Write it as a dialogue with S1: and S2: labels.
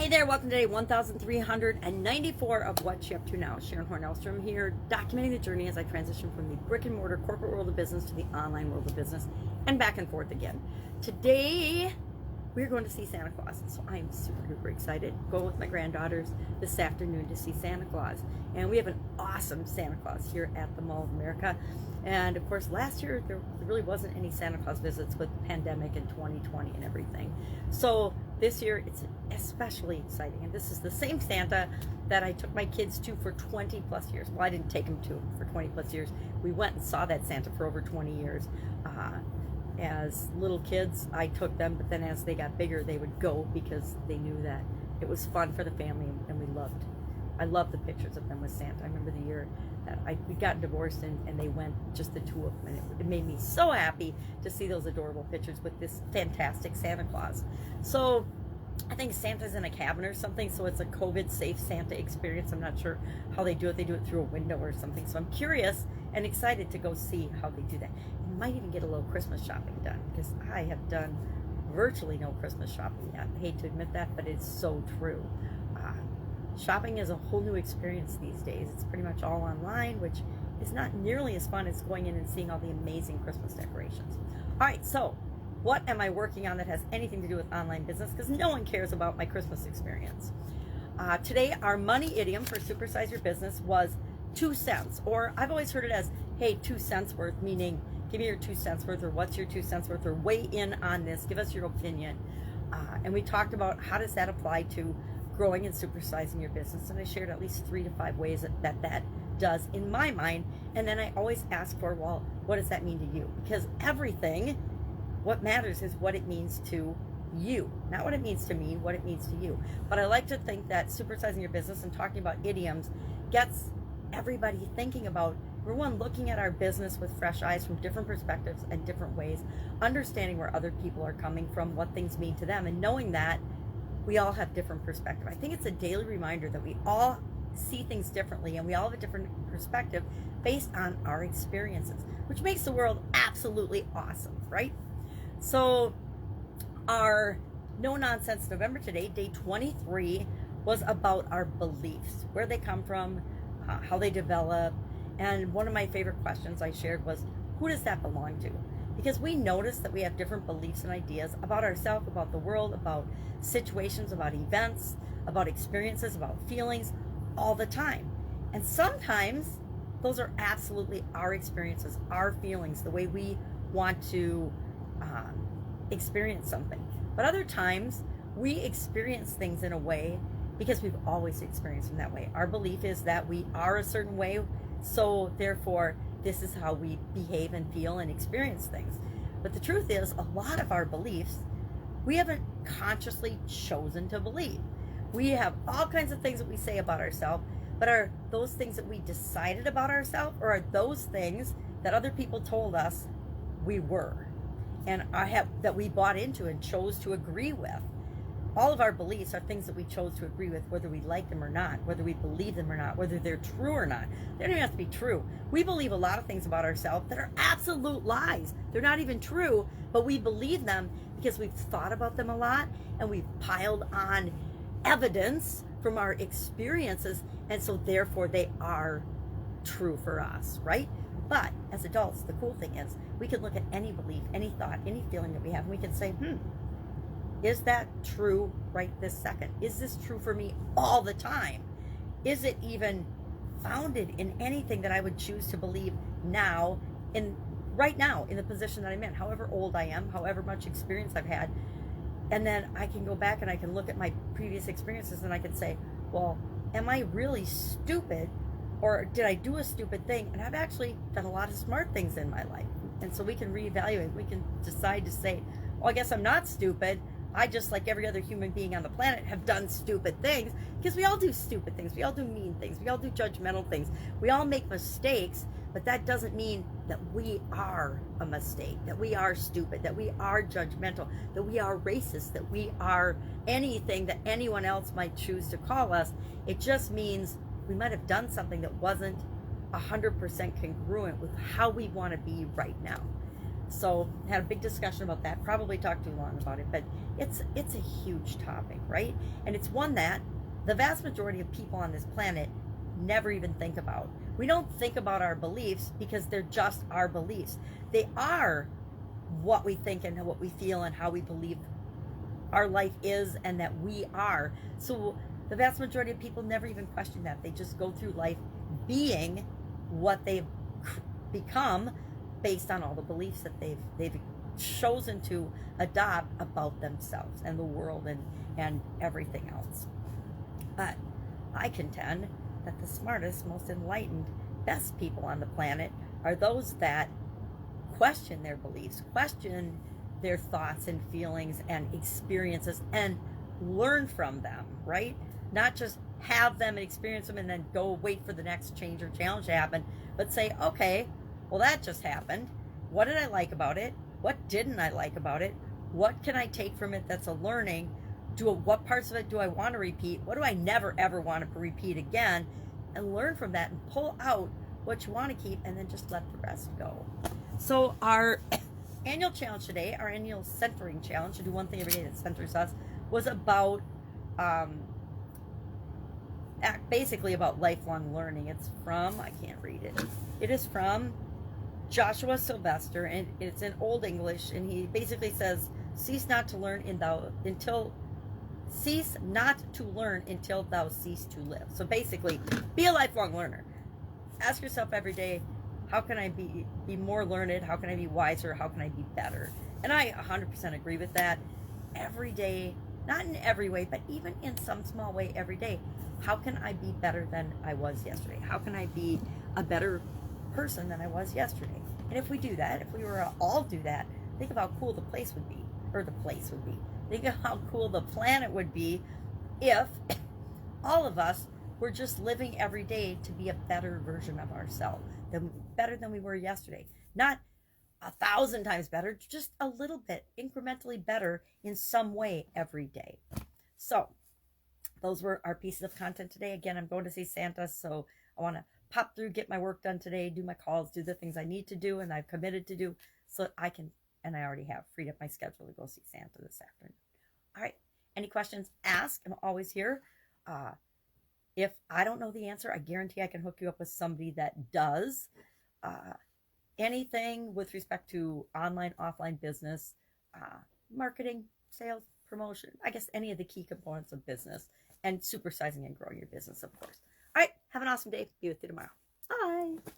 S1: Hey there, welcome to day 1394 of What You Up To Now. Sharon Horne-Ellstrom here, documenting the journey as I transition from the brick and mortar corporate world of business to the online world of business and back and forth again. Today, we're going to see Santa Claus, so I am super duper excited. Going with my granddaughters this afternoon to see Santa Claus. And we have an awesome Santa Claus here at the Mall of America. And of course, last year there really wasn't any Santa Claus visits with the pandemic in 2020 and everything. So this year it's especially exciting. And this is the same Santa that I took my kids to for 20 plus years. Well, I didn't take them to for 20 plus years. We went and saw that Santa for over 20 years. As little kids, I took them, but then as they got bigger, they would go because they knew that it was fun for the family, and I loved the pictures of them with Santa. I remember the year that we got divorced and they went, just the two of them, and it made me so happy to see those adorable pictures with this fantastic Santa Claus. So I think Santa's in a cabin or something, so it's a COVID-safe Santa experience. I'm not sure how they do it. They do it through a window or something. So I'm curious and excited to go see how they do that. You might even get a little Christmas shopping done, because I have done virtually no Christmas shopping yet. I hate to admit that, but it's so true. Shopping is a whole new experience these days. It's pretty much all online, which is not nearly as fun as going in and seeing all the amazing Christmas decorations. All right, so what am I working on that has anything to do with online business? Because no one cares about my Christmas experience. Today, our money idiom for Supersize Your Business was 2 cents, or I've always heard it as, hey, 2 cents worth, meaning give me your 2 cents worth, or what's your 2 cents worth, or weigh in on this, give us your opinion. And we talked about how does that apply to growing and supersizing your business, and I shared at least 3 to 5 ways that does in my mind. And then I always ask for, well, what does that mean to you? Because everything, what matters is what it means to you, not what it means to me, what it means to you. But I like to think that supersizing your business and talking about idioms gets everybody thinking about, number one, looking at our business with fresh eyes from different perspectives and different ways, understanding where other people are coming from, what things mean to them, and knowing that we all have different perspective. I think it's a daily reminder that we all see things differently and we all have a different perspective based on our experiences, which makes the world absolutely awesome, right? So our No Nonsense November today, day 23, was about our beliefs, where they come from, how they develop. And one of my favorite questions I shared was, who does that belong to? Because we notice that we have different beliefs and ideas about ourselves, about the world, about situations, about events, about experiences, about feelings all the time. And sometimes those are absolutely our experiences, our feelings, the way we want to experience something. But other times we experience things in a way because we've always experienced them that way. Our belief is that we are a certain way, so therefore this is how we behave and feel and experience things. But the truth is, a lot of our beliefs we haven't consciously chosen to believe. We have all kinds of things that we say about ourselves, but are those things that we decided about ourselves, or are those things that other people told us we were and that we bought into and chose to agree with? All of our beliefs are things that we chose to agree with, whether we like them or not, whether we believe them or not, whether they're true or not. They don't even have to be true. We believe a lot of things about ourselves that are absolute lies. They're not even true, but we believe them because we've thought about them a lot and we've piled on evidence from our experiences, and so therefore they are true for us, right? But as adults, the cool thing is we can look at any belief, any thought, any feeling that we have, and we can say, is that true right this second? Is this true for me all the time? Is it even founded in anything that I would choose to believe now, right now, in the position that I'm in, however old I am, however much experience I've had? And then I can go back and I can look at my previous experiences and I can say, well, am I really stupid, or did I do a stupid thing? And I've actually done a lot of smart things in my life. And so we can reevaluate. We can decide to say, well, I guess I'm not stupid. I, just like every other human being on the planet, have done stupid things, because we all do stupid things. We all do mean things. We all do judgmental things. We all make mistakes, but that doesn't mean that we are a mistake, that we are stupid, that we are judgmental, that we are racist, that we are anything that anyone else might choose to call us. It just means we might have done something that wasn't 100% congruent with how we want to be right now. So had a big discussion about that. Probably talked too long about it, but it's a huge topic, right? And it's one that the vast majority of people on this planet never even think about. We don't think about our beliefs because they're just our beliefs. They are what we think and what we feel and how we believe our life is and that we are. So the vast majority of people never even question that. They just go through life being what they've become based on all the beliefs that they've chosen to adopt about themselves and the world and everything else. But I contend that the smartest, most enlightened, best people on the planet are those that question their beliefs, question their thoughts and feelings and experiences, and learn from them, right? Not just have them and experience them and then go wait for the next change or challenge to happen, but say, okay, well, that just happened. What did I like about it? What didn't I like about it? What can I take from it that's a learning? What parts of it do I want to repeat? What do I never ever want to repeat again? And learn from that and pull out what you want to keep and then just let the rest go. So our annual challenge today, our annual centering challenge, to do one thing every day that centers us, was about basically about lifelong learning. It's from, I can't read it. It is from Joshua Sylvester, and it's in Old English, and he basically says, cease not to learn until thou cease to live. So basically, be a lifelong learner. Ask yourself every day, how can I be more learned? How can I be wiser? How can I be better? And I 100% agree with that. Every day, not in every way, but even in some small way every day, how can I be better than I was yesterday? How can I be a better person than I was yesterday? And if we do that, if we were to all do that, think of how cool the place would be, or the place would be. Think of how cool the planet would be if all of us were just living every day to be a better version of ourselves, better than we were yesterday. Not 1,000 times better, just a little bit incrementally better in some way every day. So those were our pieces of content today. Again, I'm going to see Santa, so I want to pop through, get my work done today, do my calls, do the things I need to do and I've committed to do, so I can, and I already have freed up my schedule to go see Santa this afternoon. All right, any questions, ask. I'm always here. If I don't know the answer, I guarantee I can hook you up with somebody that does. Anything with respect to online, offline business, marketing, sales, promotion, I guess any of the key components of business, and supersizing and growing your business, of course. All right, have an awesome day. Be with you tomorrow. Bye.